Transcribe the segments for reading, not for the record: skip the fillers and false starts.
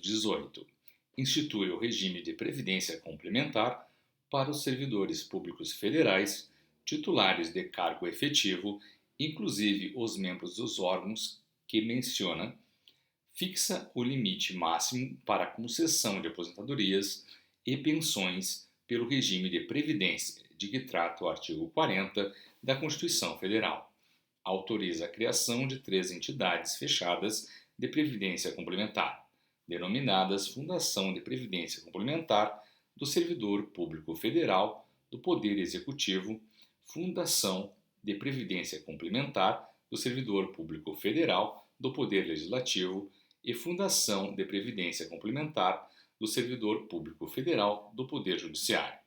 218. Institui o regime de previdência complementar para os servidores públicos federais, titulares de cargo efetivo, inclusive os membros dos órgãos que menciona, fixa o limite máximo para a concessão de aposentadorias e pensões pelo regime de previdência, de que trata o artigo 40 da Constituição Federal. Autoriza a criação de 3 entidades fechadas de previdência complementar, denominadas Fundação de Previdência Complementar do Servidor Público Federal do Poder Executivo, Fundação de Previdência Complementar do Servidor Público Federal do Poder Legislativo e Fundação de Previdência Complementar do Servidor Público Federal do Poder Judiciário.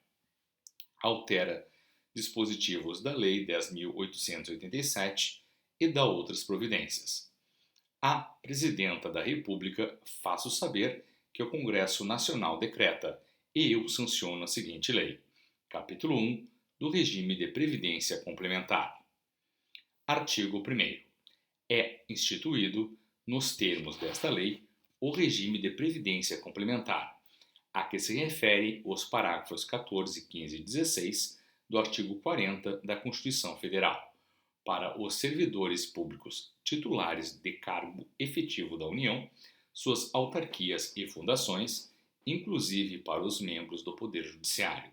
Altera dispositivos da Lei 10.887 e da outras providências. A Presidenta da República faço saber que o Congresso Nacional decreta e eu sanciono a seguinte lei. Capítulo 1 do Regime de Previdência Complementar. Artigo 1º. É instituído, nos termos desta lei, o regime de previdência complementar, a que se refere os parágrafos 14, 15 e 16 do artigo 40 da Constituição Federal, para os servidores públicos titulares de cargo efetivo da União, suas autarquias e fundações, inclusive para os membros do Poder Judiciário,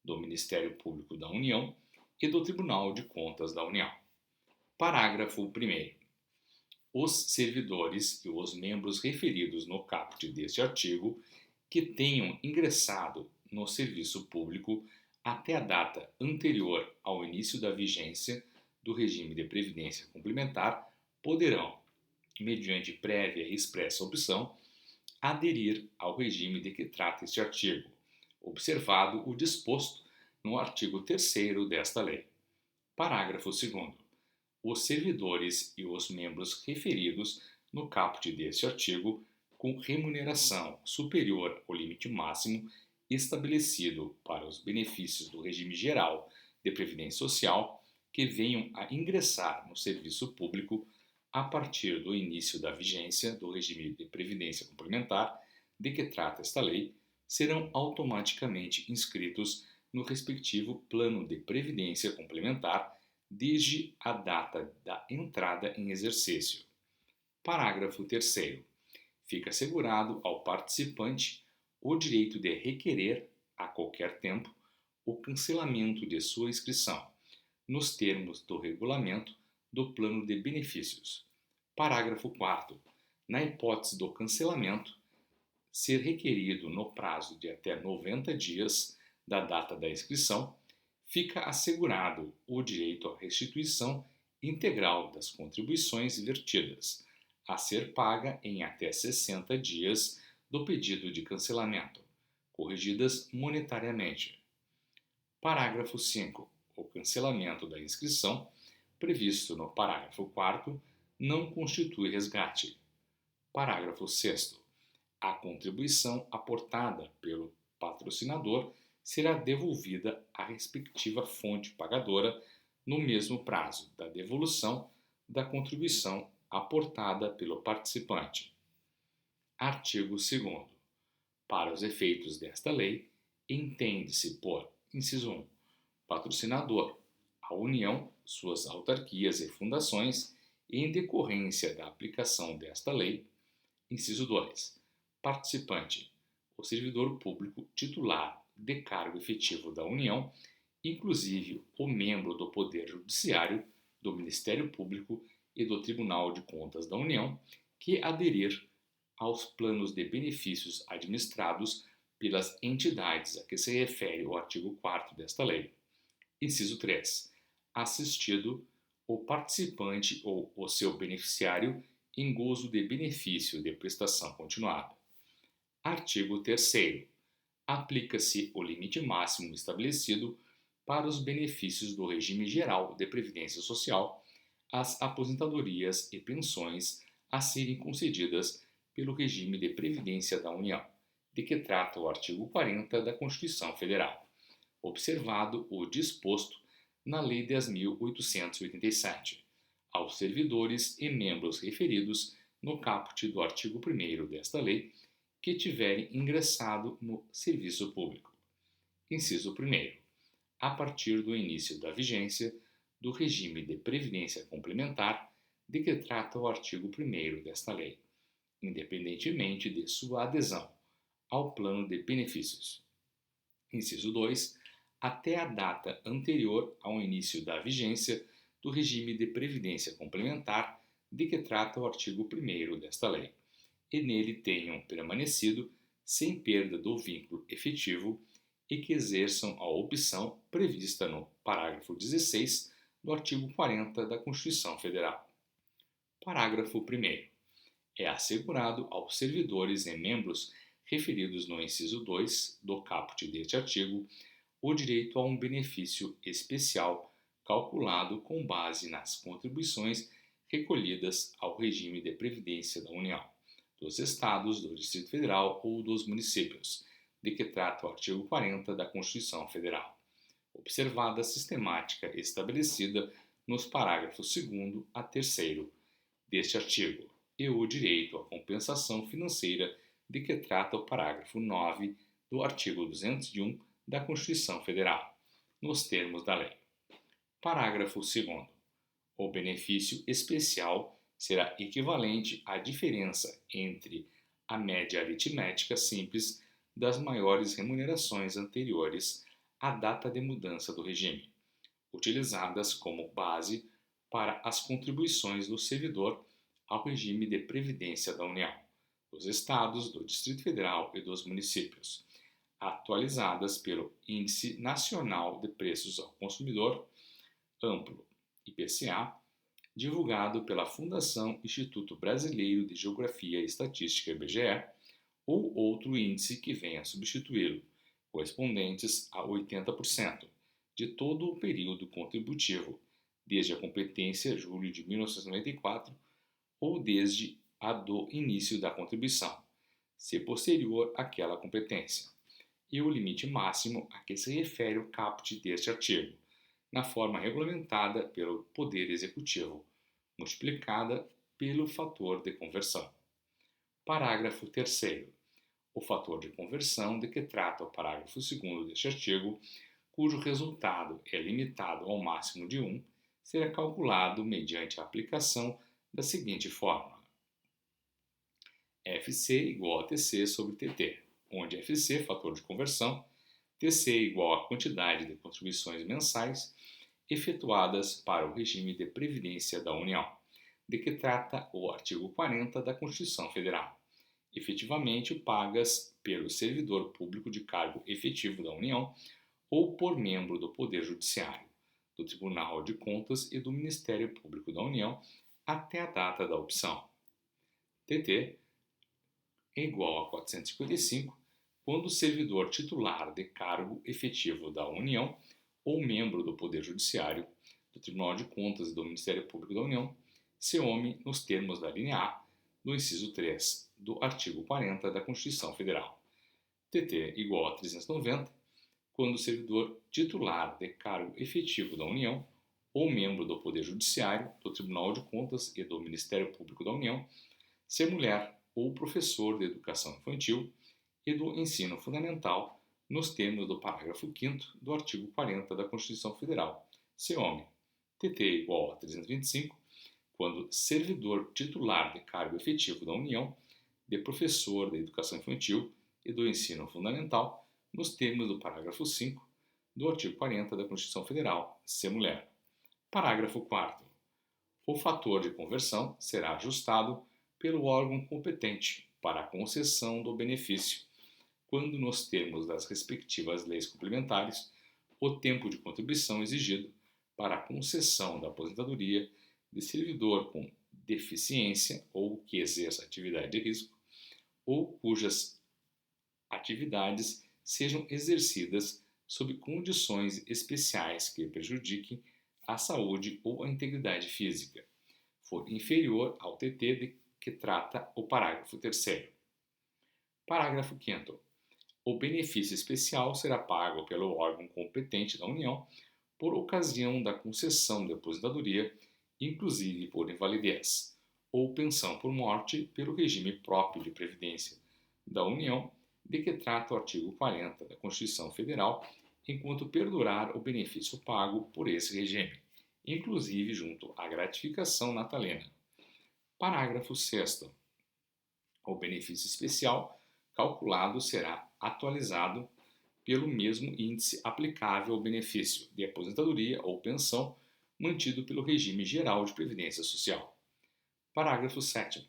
do Ministério Público da União e do Tribunal de Contas da União. Parágrafo 1º. Os servidores e os membros referidos no caput deste artigo que tenham ingressado no serviço público até a data anterior ao início da vigência do regime de previdência complementar poderão, mediante prévia e expressa opção, aderir ao regime de que trata este artigo, observado o disposto no artigo 3º desta lei. Parágrafo 2º. Os servidores e os membros referidos no caput deste artigo com remuneração superior ao limite máximo estabelecido para os benefícios do regime geral de previdência social que venham a ingressar no serviço público a partir do início da vigência do regime de previdência complementar de que trata esta lei, serão automaticamente inscritos no respectivo plano de previdência complementar desde a data da entrada em exercício. Parágrafo 3º. Fica assegurado ao participante o direito de requerer, a qualquer tempo, o cancelamento de sua inscrição, nos termos do regulamento do plano de benefícios. Parágrafo 4º. Na hipótese do cancelamento, ser requerido no prazo de até 90 dias da data da inscrição, fica assegurado o direito à restituição integral das contribuições vertidas, a ser paga em até 60 dias do pedido de cancelamento, corrigidas monetariamente. Parágrafo 5º. O cancelamento da inscrição, previsto no parágrafo 4º, não constitui resgate. Parágrafo 6º. A contribuição aportada pelo patrocinador será devolvida à respectiva fonte pagadora no mesmo prazo da devolução da contribuição aportada pelo participante. Artigo 2º. Para os efeitos desta lei, entende-se por, inciso 1, patrocinador, a União, suas autarquias e fundações, em decorrência da aplicação desta lei, inciso 2, participante, o servidor público titular de cargo efetivo da União, inclusive o membro do Poder Judiciário, do Ministério Público e do Tribunal de Contas da União, que aderir aos planos de benefícios administrados pelas entidades a que se refere o artigo 4º desta lei. Inciso 3. Assistido o participante ou o seu beneficiário em gozo de benefício de prestação continuada. Artigo 3º. Aplica-se o limite máximo estabelecido para os benefícios do regime geral de previdência social, às aposentadorias e pensões a serem concedidas pelo regime de previdência da União, de que trata o artigo 40 da Constituição Federal, observado o disposto na Lei 10.887, aos servidores e membros referidos no caput do artigo 1º desta lei que tiverem ingressado no serviço público. Inciso 1º. A partir do início da vigência do regime de previdência complementar de que trata o artigo 1º desta lei, independentemente de sua adesão ao plano de benefícios. Inciso 2. Até a data anterior ao início da vigência do regime de previdência complementar de que trata o artigo 1º desta lei, e nele tenham permanecido sem perda do vínculo efetivo e que exerçam a opção prevista no parágrafo 16 do artigo 40 da Constituição Federal. Parágrafo 1º. É assegurado aos servidores e membros referidos no inciso 2 do caput deste artigo o direito a um benefício especial calculado com base nas contribuições recolhidas ao regime de previdência da União, dos Estados, do Distrito Federal ou dos municípios, de que trata o artigo 40 da Constituição Federal, observada a sistemática estabelecida nos parágrafos 2º a 3º deste artigo, e o direito à compensação financeira de que trata o parágrafo 9 do artigo 201 da Constituição Federal, nos termos da lei. Parágrafo 2º. O benefício especial será equivalente à diferença entre a média aritmética simples das maiores remunerações anteriores à data de mudança do regime, utilizadas como base para as contribuições do servidor ao regime de previdência da União, dos Estados, do Distrito Federal e dos municípios, atualizadas pelo Índice Nacional de Preços ao Consumidor Amplo, IPCA, divulgado pela Fundação Instituto Brasileiro de Geografia e Estatística, IBGE, ou outro índice que venha a substituí-lo, correspondentes a 80% de todo o período contributivo, desde a competência julho de 1994 ou desde a do início da contribuição, se posterior àquela competência, e o limite máximo a que se refere o caput deste artigo, na forma regulamentada pelo Poder Executivo, multiplicada pelo fator de conversão. Parágrafo 3º. O fator de conversão de que trata o parágrafo 2º deste artigo, cujo resultado é limitado ao máximo de 1, será calculado mediante a aplicação da seguinte fórmula: FC igual a TC sobre TT, onde FC, fator de conversão, TC igual à quantidade de contribuições mensais efetuadas para o regime de previdência da União, de que trata o artigo 40 da Constituição Federal, efetivamente pagas pelo servidor público de cargo efetivo da União ou por membro do Poder Judiciário, do Tribunal de Contas e do Ministério Público da União até a data da opção. TT é igual a 455 quando o servidor titular de cargo efetivo da União ou membro do Poder Judiciário, do Tribunal de Contas e do Ministério Público da União seome nos termos da linha A do inciso 3 do artigo 40 da Constituição Federal. TT igual a 390 quando o servidor titular de cargo efetivo da União ou membro do Poder Judiciário, do Tribunal de Contas e do Ministério Público da União se mulher ou professor de educação infantil e do ensino fundamental nos termos do parágrafo 5º do artigo 40 da Constituição Federal, se homem. TT igual a 325 quando servidor titular de cargo efetivo da União, de professor de educação infantil e do ensino fundamental, nos termos do parágrafo 5 do artigo 40 da Constituição Federal, se mulher. Parágrafo 4º. O fator de conversão será ajustado pelo órgão competente para a concessão do benefício, quando, nos termos das respectivas leis complementares, o tempo de contribuição exigido para a concessão da aposentadoria de servidor com deficiência ou que exerça atividade de risco ou cujas atividades sejam exercidas sob condições especiais que prejudiquem a saúde ou a integridade física, for inferior ao TT de que trata o parágrafo 3º. Parágrafo 5º. O benefício especial será pago pelo órgão competente da União por ocasião da concessão de aposentadoria, inclusive por invalidez, ou pensão por morte pelo regime próprio de previdência da União, de que trata o artigo 40 da Constituição Federal, enquanto perdurar o benefício pago por esse regime, inclusive junto à gratificação natalina. Parágrafo 6º. O benefício especial calculado será atualizado pelo mesmo índice aplicável ao benefício de aposentadoria ou pensão mantido pelo regime geral de previdência social. Parágrafo 7º.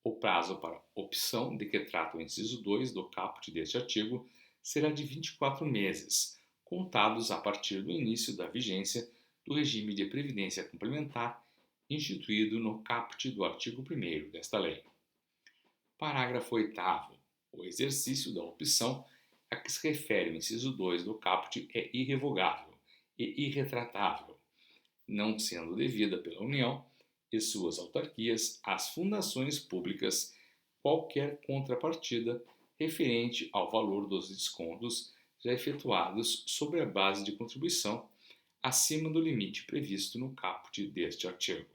O prazo para opção de que trata o inciso 2 do caput deste artigo será de 24 meses, contados a partir do início da vigência do regime de previdência complementar instituído no caput do artigo 1º desta lei. Parágrafo 8º. O exercício da opção a que se refere o inciso 2 do caput é irrevogável e irretratável, não sendo devida pela União e suas autarquias às fundações públicas qualquer contrapartida referente ao valor dos descontos já efetuados sobre a base de contribuição acima do limite previsto no caput deste artigo.